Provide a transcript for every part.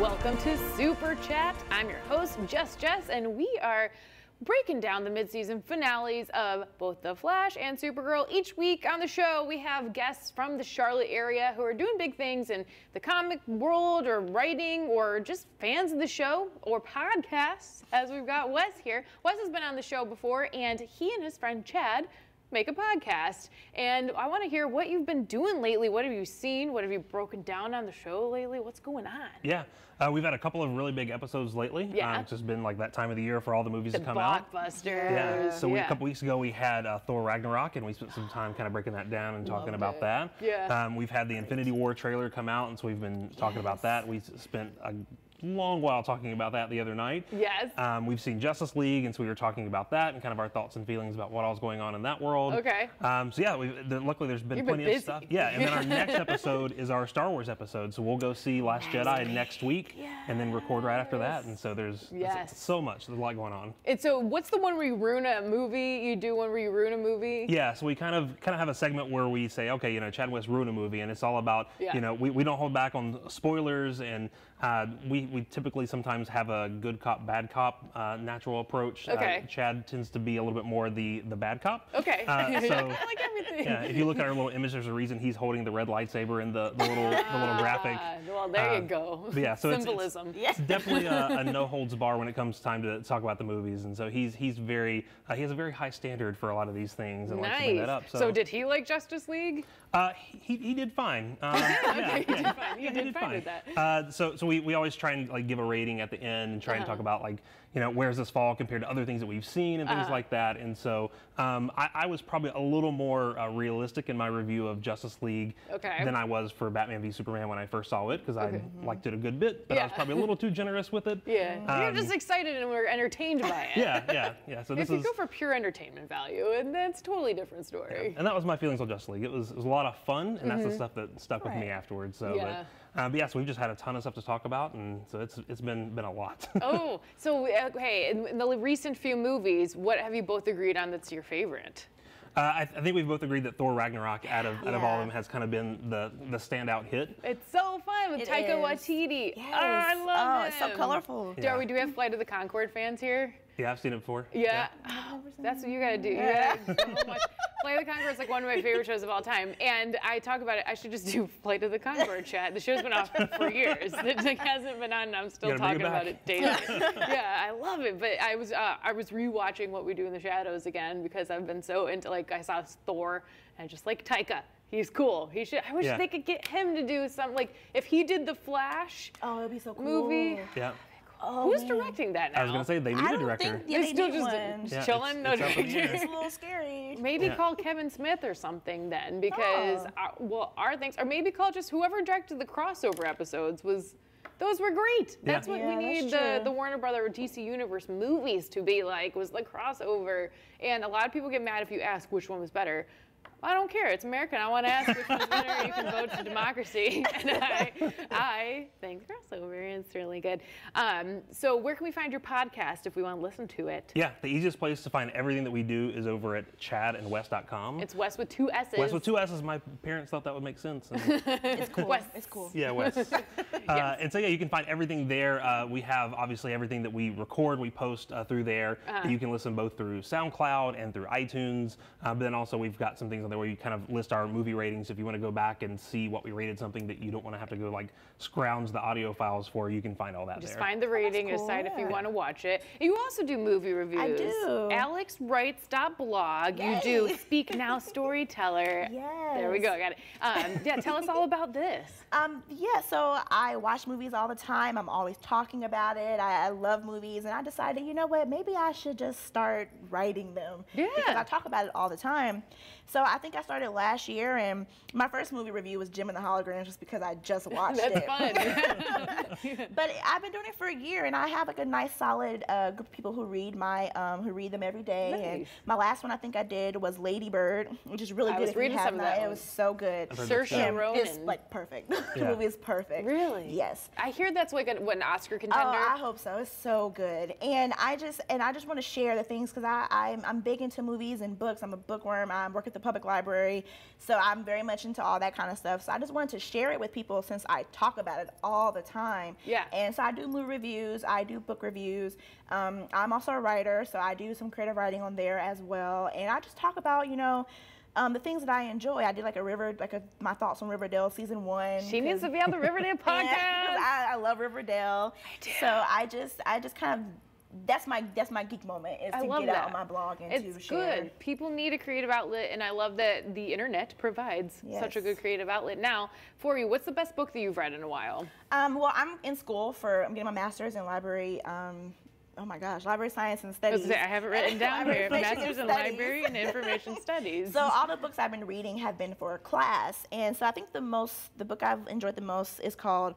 Welcome to Super Chat. I'm your host, Jess, and we are breaking down the mid-season finales of both The Flash and Supergirl. Each week on the show, we have guests from the Charlotte area who are doing big things in the comic world or writing or just fans of the show or podcasts, as we've got Wes here. Wes has been on the show before, and he and his friend Chad make a podcast. And I want to hear what you've been doing lately. What have you seen? What have you broken down on the show lately? What's going on? Yeah, we've had a couple of really big episodes lately. Yeah. It's just been like that time of the year for all the movies to come out. Blockbusters. Yeah, so a couple weeks ago we had Thor Ragnarok, and we spent some time kind of breaking that down and talking about that. Yeah. We've had the Infinity War trailer come out, and so we've been talking about that. We spent a long while talking about that the other night. Yes. We've seen Justice League, and so we were talking about that and kind of our thoughts and feelings about what all's going on in that world. Okay. So yeah, luckily there's been plenty of stuff. Yeah, and then our next episode is our Star Wars episode, so we'll go see Last Jedi next week, and then record right after that. And so there's so much. There's a lot going on. And so what's the one where you ruin a movie? You do one where you ruin a movie? Yeah, so we kind of have a segment where we say, okay, Chad and Wes ruin a movie, and it's all about, we don't hold back on spoilers, and we typically sometimes have a good cop, bad cop natural approach. Okay. Chad tends to be a little bit more the bad cop. Okay. So, I like everything. Yeah, if you look at our little image, there's a reason he's holding the red lightsaber in the little graphic. Well, there you go. But yeah, so symbolism. It's definitely a no holds bar when it comes time to talk about the movies, and so he has a very high standard for a lot of these things, and likes to bring that up. So did he like Justice League? He did fine. Okay, he did fine. He did fine with that. So we always try and give a rating at the end and try and talk about where's this fall compared to other things that we've seen and things like that. And so I was probably a little more realistic in my review of Justice League than I was for Batman v Superman when I first saw it, because I liked it a good bit, but I was probably a little too generous with it. Yeah, you're just excited and we're entertained by it. Yeah. So if you go for pure entertainment value, and that's a totally different story. Yeah. And that was my feelings on Justice League. It was a lot of fun, and that's the stuff that stuck with me afterwards. So, but yeah, so we've just had a ton of stuff to talk about, and so it's been a lot. Oh, so okay, in the recent few movies, what have you both agreed on that's your favorite? I think we've both agreed that Thor Ragnarok, out of all of them, has kind of been the standout hit. It's so fun with Taika Waititi. Yes. Oh, I love it. It's so colorful. Do we have Flight of the Conchord fans here? Yeah, I've seen it before. Yeah. Oh, that's what you gotta do. Yeah. So much. Flight of the Conchord is like one of my favorite shows of all time, and I talk about it. I should just do Flight of the Conchord chat. The show's been off for years. It hasn't been on, and I'm still talking about it daily. Yeah, I love it. But I was rewatching What We Do in the Shadows again because I've been so into, I saw Thor, and I just like Taika. He's cool. He should. I wish they could get him to do something if he did the Flash. Oh, it'd be so cool. Movie. Yeah. Oh, who's directing that now? I was going to say, they need a director. They're still just chilling? No director. It's a little scary. Maybe call Kevin Smith or something then, because, our things, or maybe call just whoever directed the crossover episodes those were great. That's what we need the Warner Brother or DC Universe movies to be like, was the crossover. And a lot of people get mad if you ask which one was better. I don't care. It's American. I want to ask which one's better. You can vote to democracy. And I think crossover is really good. So where can we find your podcast if we want to listen to it? Yeah, the easiest place to find everything that we do is over at chadandwes.com. It's Wes with 2 S's. Wes with 2 S's. My parents thought that would make sense. It's cool. Wes. It's cool. Yeah, Wes. And so you can find everything there. We have obviously everything that we record, we post through there. You can listen both through SoundCloud and through iTunes. But then also we've got some things on there where you kind of list our movie ratings. If you want to go back and see what we rated something that you don't want to have to go scrounge the audio files for, you can find all that there. Just find the rating and decide if you want to watch it. You also do movie reviews. I do. alyxwrites.blog. You do Speak Now Storyteller. Yes. There we go. I got it. Tell us all about this. So I watch movies all the time. I'm always talking about it. I love movies, and I decided, you know what, maybe I should just start writing them. Yeah. Because I talk about it all the time. So I think I started last year, and my first movie review was Jim and the Holograms, just because I just watched it. That's fun. But I've been doing it for a year, and I have a nice, solid group of people who read them every day. Nice. And my last one I think I did was Lady Bird, which is really good. I was reading some of that. It was so good. Saoirse Ronan. It's perfect. The movie is perfect. Really? Yes. I hear that's an Oscar contender. Oh, I hope so. It's so good. And I just want to share the things, because I'm big into movies and books. I'm a bookworm. I work at the public library. So I'm very much into all that kind of stuff. So I just wanted to share it with people since I talk about it all the time. Yeah. And so I do movie reviews, I do book reviews. I'm also a writer, so I do some creative writing on there as well. And I just talk about, you know, the things that I enjoy. I did like my thoughts on Riverdale season 1. She needs to be on the Riverdale podcast. Yeah, I love Riverdale. I do. So I just kind of, that's my geek moment, is to get out on my blog and to share. Good. People need a creative outlet, and I love that the internet provides such a good creative outlet. Now, for you, what's the best book that you've read in a while? Well, I'm in school I'm getting my master's in library. Oh my gosh, library science and studies. I have it written down here. Master's in Library and Information Studies. So all the books I've been reading have been for class, and so I think the book I've enjoyed the most is called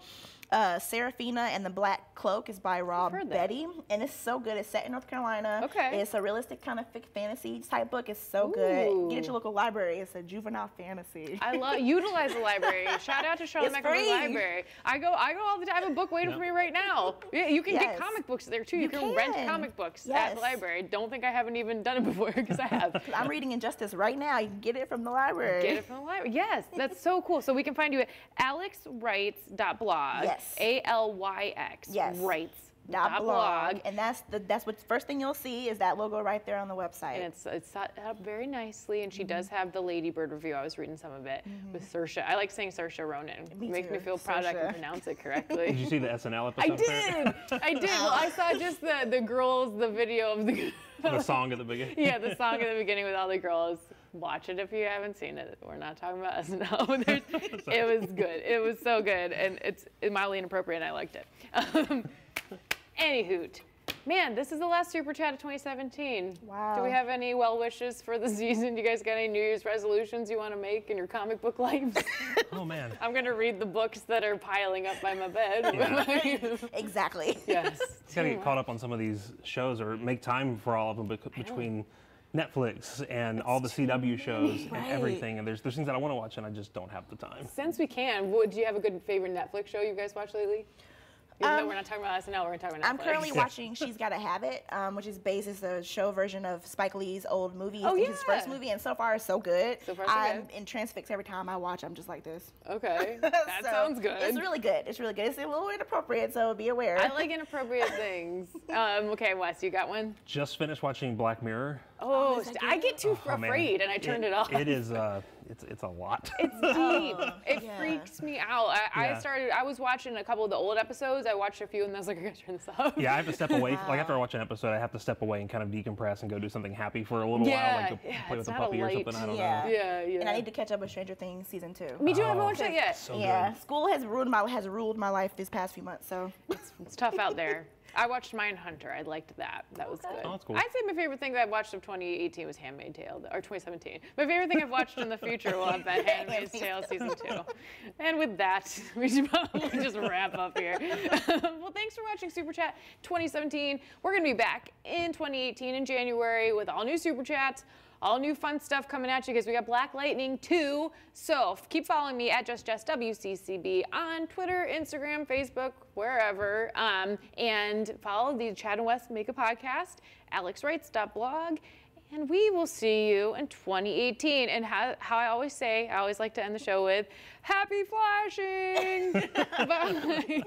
Seraphina and the Black Cloak. Is by Rob Betty, and it's so good. It's set in North Carolina. Okay. It's a realistic kind of fantasy type book. It's so good. Get it at your local library. It's a juvenile fantasy. I utilize the library. Shout out to Charlotte Mecklenburg Library. I go all the time. I have a book waiting for me right now. Yeah, you can get comic books there too. You can rent comic books at the library. Don't think I haven't even done it before, because I have. I'm reading Injustice right now. You can get it from the library. Get it from the library. Yes, that's so cool. So we can find you at alyxwrites.blog. Yes. ALYX. Yes. Rights.blog. And that's what first thing you'll see is that logo right there on the website. And it's set up very nicely, and she does have the Ladybird review. I was reading some of it with Saoirse. I like saying Saoirse Ronan. It makes me feel proud I can pronounce it correctly. Did you see the SNL episode? I did. Well, I saw just the girls, the video of the song at the beginning. Yeah, the song at the beginning with all the girls. Watch it if you haven't seen it. We're not talking about SNL. It was good. It was so good, and it's mildly inappropriate, and I liked it. Anyhoot. Man, this is the last Super Chat of 2017. Wow. Do we have any well wishes for the season? Do you guys got any New Year's resolutions you want to make in your comic book lives? Oh, man. I'm going to read the books that are piling up by my bed. Yeah. Exactly. Yes. Got to get caught up on some of these shows, or make time for all of them between Netflix and all the CW shows and everything. And there's things that I want to watch, and I just don't have the time. Since we can, do you have a good favorite Netflix show you guys watched lately? Even though we're not talking about SNL, we're talking about Netflix. I'm currently watching She's Gotta Have It, which is a show version of Spike Lee's old movie. Oh, yeah. His first movie, and so far it's so good. So far, so I'm good. in transfix every time I watch. I'm just like this. Okay, that sounds good. It's really good. It's really good. It's a little inappropriate, so be aware. I like inappropriate things. Okay, Wes, you got one? Just finished watching Black Mirror. Oh, I get too afraid, and I turned it off. It is it's a lot. It's deep. It freaks me out. I was watching a couple of the old episodes. I watched a few, and I was like, I gotta turn this off. Yeah, I have to step away. Like after I watch an episode, I have to step away and kind of decompress and go do something happy for a little while, like to play with a puppy or something. I don't know. Yeah. And I need to catch up with Stranger Things season 2. Me too. I haven't watched that yet. So good. School has ruled my life these past few months. So It's tough out there. I watched Mindhunter. I liked that. That was good. Oh, that's cool. I'd say my favorite thing that I've watched of 2018 was Handmaid's Tale, or 2017. My favorite thing I've watched in the future will have been Handmaid's Tale season 2. And with that, we should probably just wrap up here. Well, thanks for watching Super Chat 2017. We're going to be back in 2018 in January with all new Super Chats. All new fun stuff coming at you, because we got Black Lightning 2. So keep following me at JustJessWCCB on Twitter, Instagram, Facebook, wherever. And follow the Chad and Wess Make a Podcast, alyxwrites.blog. And we will see you in 2018. And how I always say, I always like to end the show with, happy flashing! Bye.